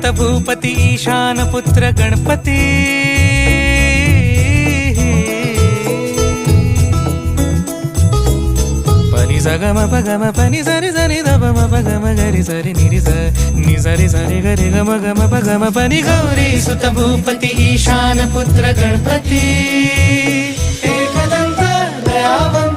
सुत भूपती ईशान पुत्र गणपती पनी सगम पगम पनी सरी सरी दम पगम गरी सरी निरी नि सरी सरी गरी गम गम पगम पनी गौरी सुत भूपती ईशान पुत्र गणपती एकदंत दयावंत